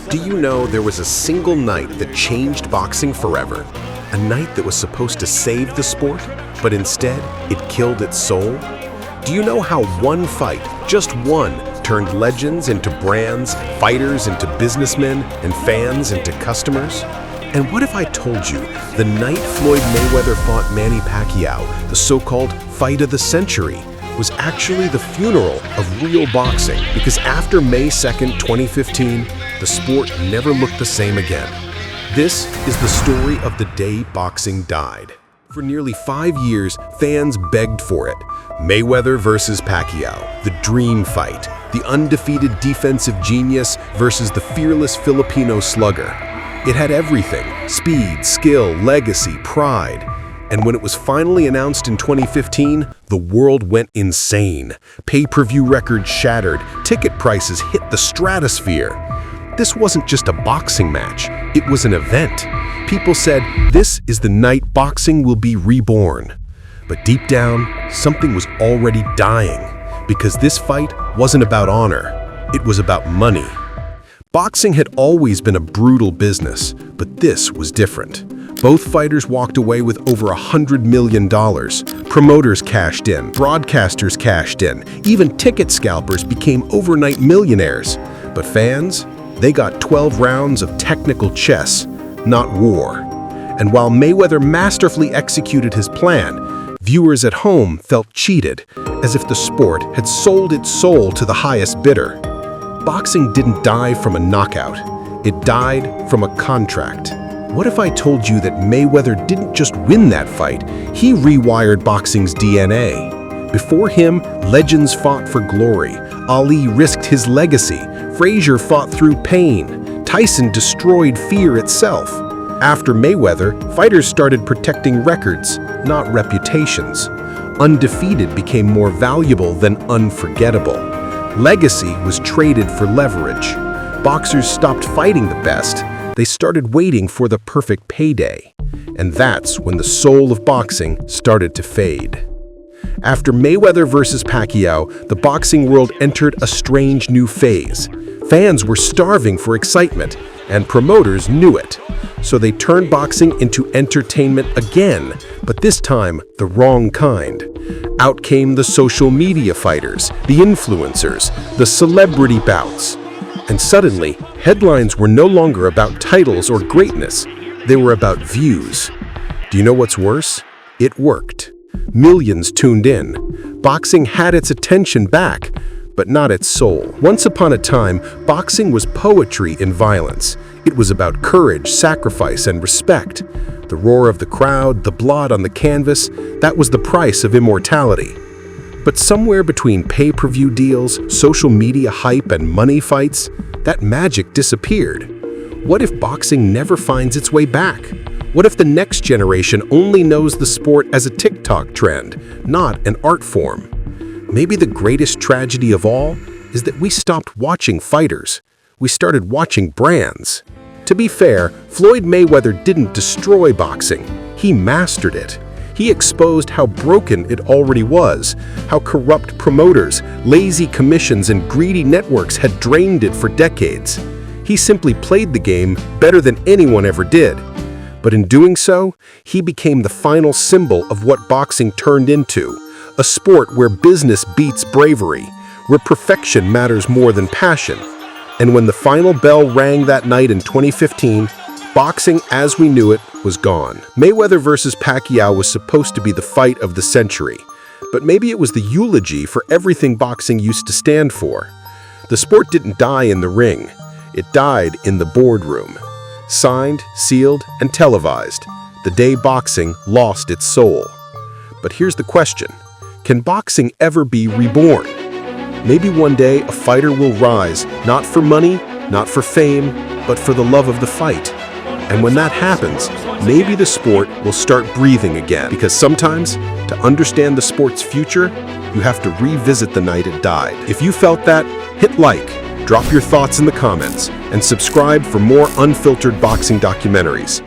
Do you know there was a single night that changed boxing forever? A night that was supposed to save the sport, but instead it killed its soul? Do you know how one fight, just one, turned legends into brands, fighters into businessmen, and fans into customers? And what if I told you the night Floyd Mayweather fought Manny Pacquiao, the so-called fight of the century, was actually the funeral of real boxing? Because after May 2nd, 2015, the sport never looked the same again. This is the story of the day boxing died. For nearly 5 years, fans begged for it. Mayweather versus Pacquiao, the dream fight, the undefeated defensive genius versus the fearless Filipino slugger. It had everything: speed, skill, legacy, pride. And when it was finally announced in 2015, the world went insane. Pay-per-view records shattered, ticket prices hit the stratosphere. This wasn't just a boxing match, it was an event. People said, this is the night boxing will be reborn. But deep down, something was already dying, because this fight wasn't about honor, it was about money. Boxing had always been a brutal business, but this was different. Both fighters walked away with over $100 million. Promoters cashed in, broadcasters cashed in, even ticket scalpers became overnight millionaires. But fans? They got 12 rounds of technical chess, not war. And while Mayweather masterfully executed his plan, viewers at home felt cheated, as if the sport had sold its soul to the highest bidder. Boxing didn't die from a knockout, it died from a contract. What if I told you that Mayweather didn't just win that fight, he rewired boxing's DNA? Before him, legends fought for glory. Ali risked his legacy. Frazier fought through pain. Tyson destroyed fear itself. After Mayweather, fighters started protecting records, not reputations. Undefeated became more valuable than unforgettable. Legacy was traded for leverage. Boxers stopped fighting the best. They started waiting for the perfect payday. And that's when the soul of boxing started to fade. After Mayweather versus Pacquiao, the boxing world entered a strange new phase. Fans were starving for excitement, and promoters knew it. So they turned boxing into entertainment again, but this time the wrong kind. Out came the social media fighters, the influencers, the celebrity bouts. And suddenly, headlines were no longer about titles or greatness. They were about views. Do you know what's worse? It worked. Millions tuned in. Boxing had its attention back, but not its soul. Once upon a time, boxing was poetry in violence. It was about courage, sacrifice, and respect. The roar of the crowd, the blood on the canvas, that was the price of immortality. But somewhere between pay-per-view deals, social media hype, and money fights, that magic disappeared. What if boxing never finds its way back? What if the next generation only knows the sport as a TikTok trend, not an art form? Maybe the greatest tragedy of all is that we stopped watching fighters. We started watching brands. To be fair, Floyd Mayweather didn't destroy boxing. He mastered it. He exposed how broken it already was, how corrupt promoters, lazy commissions, and greedy networks had drained it for decades. He simply played the game better than anyone ever did. But in doing so, he became the final symbol of what boxing turned into, a sport where business beats bravery, where perfection matters more than passion. And when the final bell rang that night in 2015, boxing as we knew it was gone. Mayweather versus Pacquiao was supposed to be the fight of the century, but maybe it was the eulogy for everything boxing used to stand for. The sport didn't die in the ring, it died in the boardroom. Signed, sealed, and televised, the day boxing lost its soul. But here's the question: can boxing ever be reborn? Maybe one day a fighter will rise, not for money, not for fame, but for the love of the fight. And when that happens, maybe the sport will start breathing again. Because sometimes, to understand the sport's future, you have to revisit the night it died. If you felt that, hit like, drop your thoughts in the comments, and subscribe for more unfiltered boxing documentaries.